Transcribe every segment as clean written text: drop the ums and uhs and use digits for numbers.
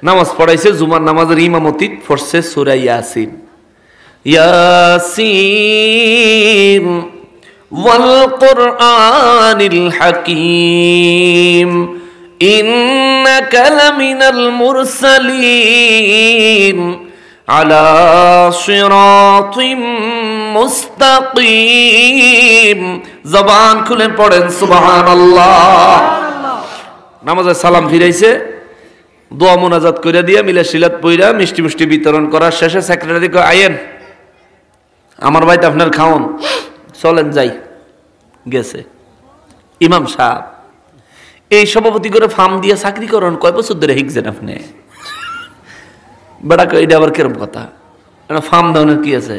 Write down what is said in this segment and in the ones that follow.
নামাজ পড়াইছে জুমার নামাজের ইমামতি পড়ছে সূরা ইয়াসিন। ইয়াসিন ওয়াল কুরআনিল হাকীম ইন্নাকা লামিনাল মুরসালিন আলা সিরাতিম মুস্তাকিম। জবান খুলে পড়েন সুবহানাল্লাহ। নামাজে সালাম ফিরাইছে, দোয়া মোনাজাত কইরা দিয়া মিলা সিলাত পইরা মিষ্টি মিষ্টি বিতরণ করার শেষে সেক্রেটারি কয় আইয়েন আমার ভাইতে আপনার খাওন, চলেন যাই। গেছে ইমাম সাহেব। এই সভাপতি করে ফার্ম দিয়ে চাকরি করেন, কয় বছর ধরে শিখছেন আপনি? বেড়া কয় এটা আবার কিরম কথা, ফার্ম দেওয়ার কি আছে?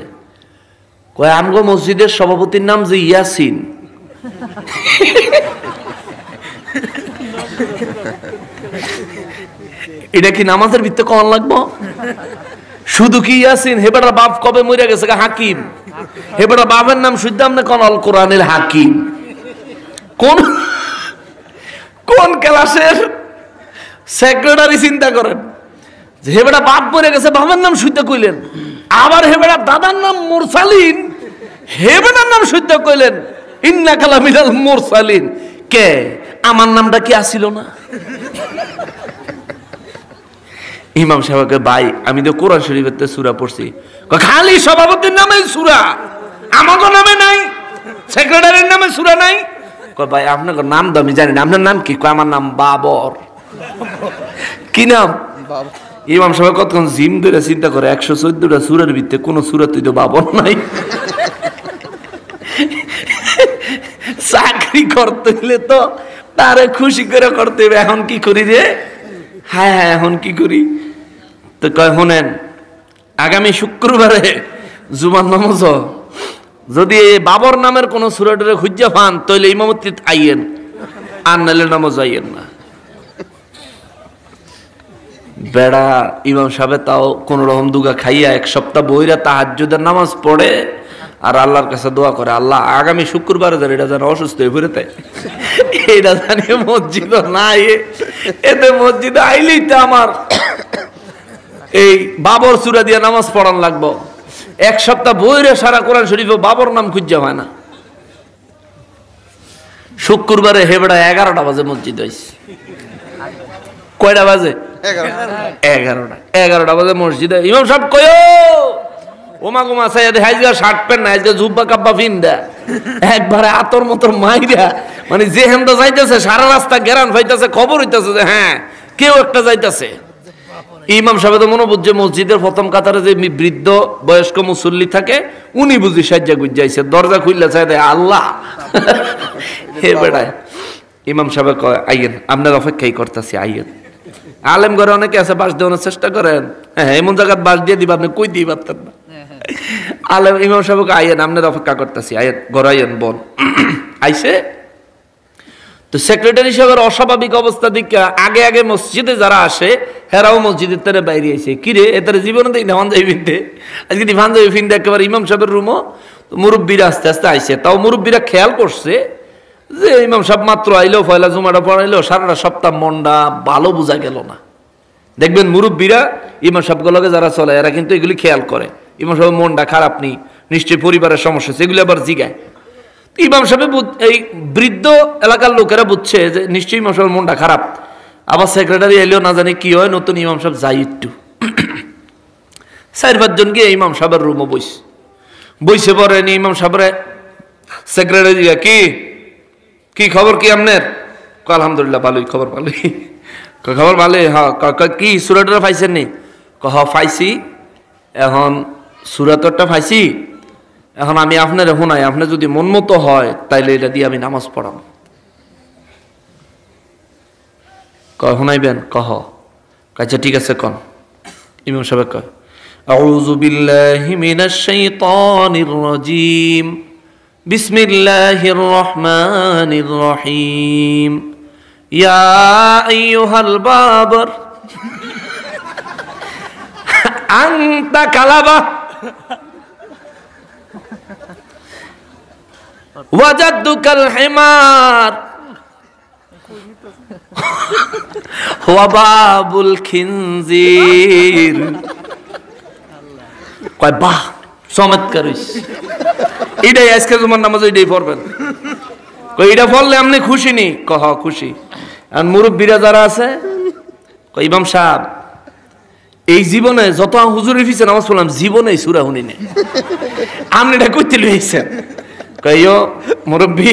কয় আমগো মসজিদের সভাপতির নাম যে ইয়াসিন। এটা কি নামাজের ভিত্তি কখন লাগবো? শুধু কি ইয়াসিন? হেবেটার বাপ কবে মরে গেছে? হাকিম। হেবেটার বাপের নাম শুদ্ধ আপনি কোন আল কোরআনের হাকিম? কোন কোন ক্লাসের সেক্রেটারি? চিন্তা করেন, হেবেটা বাপ মরে গেছে, বাবার নাম শুদ্ধ কইলেন। আবার হেবেটা দাদার নাম মুরসালিন, হেবেটার নাম শুদ্ধ কইলেন ইন্নাকা লামিনাল মুরসালিন। কে আমার নামটা কি আসিল না? ইমাম সাহেবকে ভাই আমি তো কোরআন শরীফের সূরা পড়ছি। খালি সভাপতির নামে সূরা, আমাকে নামে নাই, সেক্রেটারির নামে সূরা নাই। ভাই আপনার নাম তো আমি জানি না, আপনার নাম কি? আমার নাম বাবর। কি নাম? ইমাম সাহেব কতক্ষণ জিম ধরে চিন্তা করে 114টা সূরার ভিতরে কোন সূরাতেই তো বাবর নাই। চাকরি করতে হলে তো তারে খুশি করে করতে হবে। এখন কি করি রে? হ্যাঁ হ্যাঁ এখন কি করি? তো কয় শোনেন, আগামী শুক্রবারে জুমার নামাজ যদি বাবর নামের কোন সূরাটারে খুঁজে পান তাহলে ইমামতি আইয়েন, আর নাইলে নামাজ আইয়েন না। বেড়া ইমাম সাহেব তাও কোন রকম দুগা খাইয়া এক সপ্তাহ বইরা তাহাজ্জুদের নামাজ পড়ে আর আল্লাহর কাছে দোয়া করে, আল্লাহ আগামী শুক্রবারে যেন এটা যেন অসুস্থ হয়ে পড়ে তাই এটা জানি মসজিদ নাই, এতে মসজিদে আইলেই তো আমার এই বাবর সূরা দিয়ে নামাজ পড়ান লাগবো। এক সপ্তাহ বইরে সারা কোরআন শরীফে বাবর নাম খুঁজে হয় না। শুক্রবারে হেবেড়া 11টা বাজে মসজিদ হয়েছে। কয়টা বাজে? 11টা বাজে মসজিদে। ইমাম সাহেব কয় ওমা গোমা সাইয়া হাইজা শার্ট প্যান্ট না, আজকে জুব্বা কাব্বা ফিন্দা একবারে আতর মতর মাইরা, মানে যে হেন্দা যাইতেছে সারা রাস্তা গেরান ফাইতেছে, খবর হইতেছে যে হ্যাঁ কেউ একটা যাইতেছে। ইমাম সাহেব তো মনে বুঝছে মসজিদের প্রথম কাতারে যে বৃদ্ধ বয়স্ক মুসল্লি থাকে উনি বুঝি সাজ্জা গুজাইছে, দরজা খুললে চাই দেয় আল্লাহ হে বেড়ায়। ইমাম সাহেব কয় আইয়েন, আপনার অপেক্ষাই করতেছি, আইয়েন। আলেম ঘরে অনেকে আছে বাস দেওয়ানোর চেষ্টা করেন, হ্যাঁ এমন জায়গায় বাস দিয়ে দিবা আপনি কই দিয়ে পারতেন না। আলেম ইমাম সাহেবকে আইয়েন, আপনার অপেক্ষা করতেছি, আইয়েন ঘর আইয়েন বোন। আইসে তো সেক্রেটারি সাহেবের অস্বাভাবিক অবস্থা দিকে আগে আগে মসজিদে যারা আসে হেরাও মসজিদের তারা বাইরে আইসে। কিরে এদের জীবনে দেখি না ভাঞ্জাবি ফিনতে, আজকে ভাঞ্জাবি ফিনতে একেবারে ইমাম সাহেবের রুমও মুরব্বীরা আস্তে আস্তে আইসে। তাও মুরব্বীরা খেয়াল করছে যে ইমাম সাহেব মাত্র আইলো, পয়লা জুমাটা পড়াইলো, সারাটা সপ্তাহ মনটা ভালো বোঝা গেল না। দেখবেন মুরব্বীরা ইমাম সাহেবগুলোকে যারা চলে এরা কিন্তু এগুলি খেয়াল করে, ইমাম সাহেব মনটা খারাপ নেই, নিশ্চয়ই পরিবারের সমস্যা, সেগুলি আবার জিগায়। ইমাম সাহেব এই বৃদ্ধ এলাকার লোকেরা বুঝছে যে নিশ্চয়ই ইমাম সাহেবের মনটা খারাপ। আবার সেক্রেটারি এলেও না জানি কি হয়, নতুন ইমাম সাহেব যাই একটু 4-5 জন গিয়ে ইমাম সাহেবের রুমে বইসে পড়ে নি। ইমাম সাহেবরে সেক্রেটারি কি কি খবর কি আপনার? আলহামদুলিল্লাহ ভালোই, খবর ভালোই। খবর ভালোই, হ্যাঁ কি সূরাটা পাইছেন নি? পাইছি, এখন সূরাটা পাইছি, এখন আমি আপনার শোনাই, আপনার যদি মন মতো হয় তাইলে এটা দিয়ে আমি নামাজ পড়াম। শোনাইবেন? আচ্ছা ঠিক আছে কন। ইমাম সাহেব কয় আউযু বিল্লাহি মিনাশ শাইতানির রাজীম বিসমিল্লাহির রহমানির রহিম ইয়া আইয়ুহাল বাবর আনতা কালাবা ওয়াজাদুকাল হিমার ওয়া বাবুল খিনজির। কয় বাহ চমৎকার হইছে, এটাই আজকে জুমার নামাজ এটাই পড়বেন। কই এটা পড়লে আপনি খুশি নি? কহ খুশি। আর মুরব্বীরা যারা আছে কই ইমাম সাহেব এই জীবনে যত হুজুরের পিছে নামাজ পড়লাম জীবনে সূরা শুনি নাই, আপনি এটা কইতে লইছেন? কইও মুরব্বী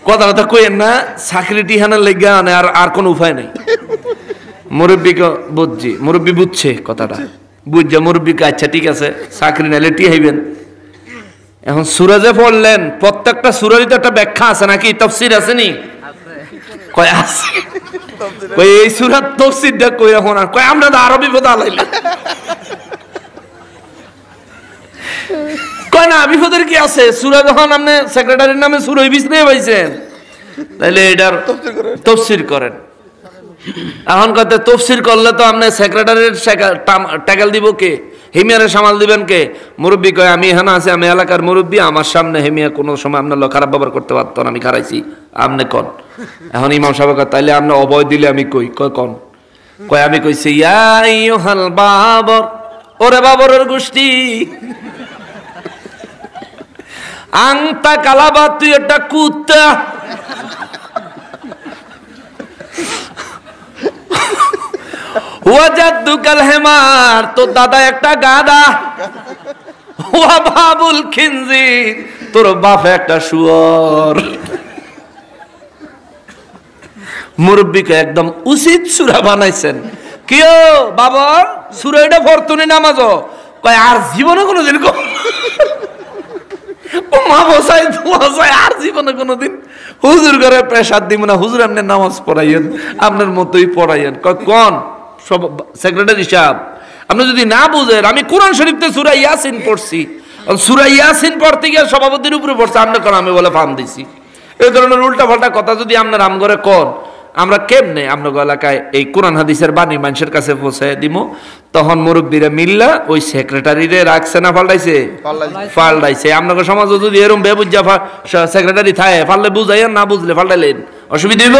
কথা কথা কইেন না, চাকরি টিহানের লেগা আর কোন উপায় নেই। মুরব্বীকে বুঝছি, মুরব্বী বুঝছে কথাটা, বুঝছে মুরব্বীকে আচ্ছা ঠিক আছে চাকরি নাইলে টিহাইবেন। এখন সূরা যে পড়লেন প্রত্যেকটা সূরারই তো একটা ব্যাখ্যা আছে নাকি, তাফসীর আছে নি? কয় আছে। কই এই সূরার তাফসীরটা কই এখন? আর কয় আমরা তো আরবি পড়া লাইলাম। কয় না বিপদের কি আছে, সূরা যখন আপনি সেক্রেটারির নামে সূরা বিছনে পাইছেন তাহলে এটার তাফসীর করেন। এখন কথা তাফসীর করলে তো আপনি সেক্রেটারির টাকাল দিব কে, হেমিয়ারে সামাল দিবেন কে? মুরব্বী কয় আমি এখানে আছি, আমি এলাকার মুরব্বী, আমার সামনে হেমিয়া কোনো সময় আপনার খারাপ ব্যবহার করতে পারতো না, আমি খারাইছি, আপনি কন। এখন ইমাম সাহেব কয় তাইলে আপনি অবয় দিলে আমি কই? কয় কন। কয় আমি কইছি ইয়া আইয়ুহাল বাবর, ওরে বাবরের গোষ্ঠী, আংতা কালাবা তুই একটা কুত্তা, ওয়াজাদুকাল হেমার তোর দাদা একটা গাধা, ওয়া বাবুল খিনজির তোর বাপ একটা শুয়োর। মুরব্বীকে একদম উচিত সূরা বানাইছেন। কিও বাবার সূরা এটা ফরতুনি নামাজ? কয় আর জীবনে কোনোদিন ও মা বসাই বসাই আর জীবনে কোনোদিন হুজুর করে প্রেসার দিব না, হুজুর আপনি নামাজ পড়াইয়েন, আপনার মতোই পড়াইয়েন। কয় কোন সব সেক্রেটারি সাহেব আপনি যদি না বুঝেন, আমি কোরআন শরীফতে সূরা ইয়াসিন পড়ছি, সূরা ইয়াসিন পড়তে গিয়ে সভাপতির উপরে পড়ছে, আপনি কোন আমি বলে ফান দিছি। এই ধরনের উল্টা পাল্টা কথা যদি আপনার আম করে কোন, আমরা কেমনে আপনার এলাকায় এই কোরআন হাদিসের বাণী মানুষের কাছে পৌঁছে দিব? তখন মুরব্বীরা মিল্লা ওই সেক্রেটারিরে রাখছে না পাল্টাইছে? পাল্টাইছে। আপনাকে সমাজে যদি এরকম বেবুজ্জা সেক্রেটারি থাকে পারলে বুঝাইয়া, না বুঝলে পাল্টাইলেন, অসুবিধা হইব?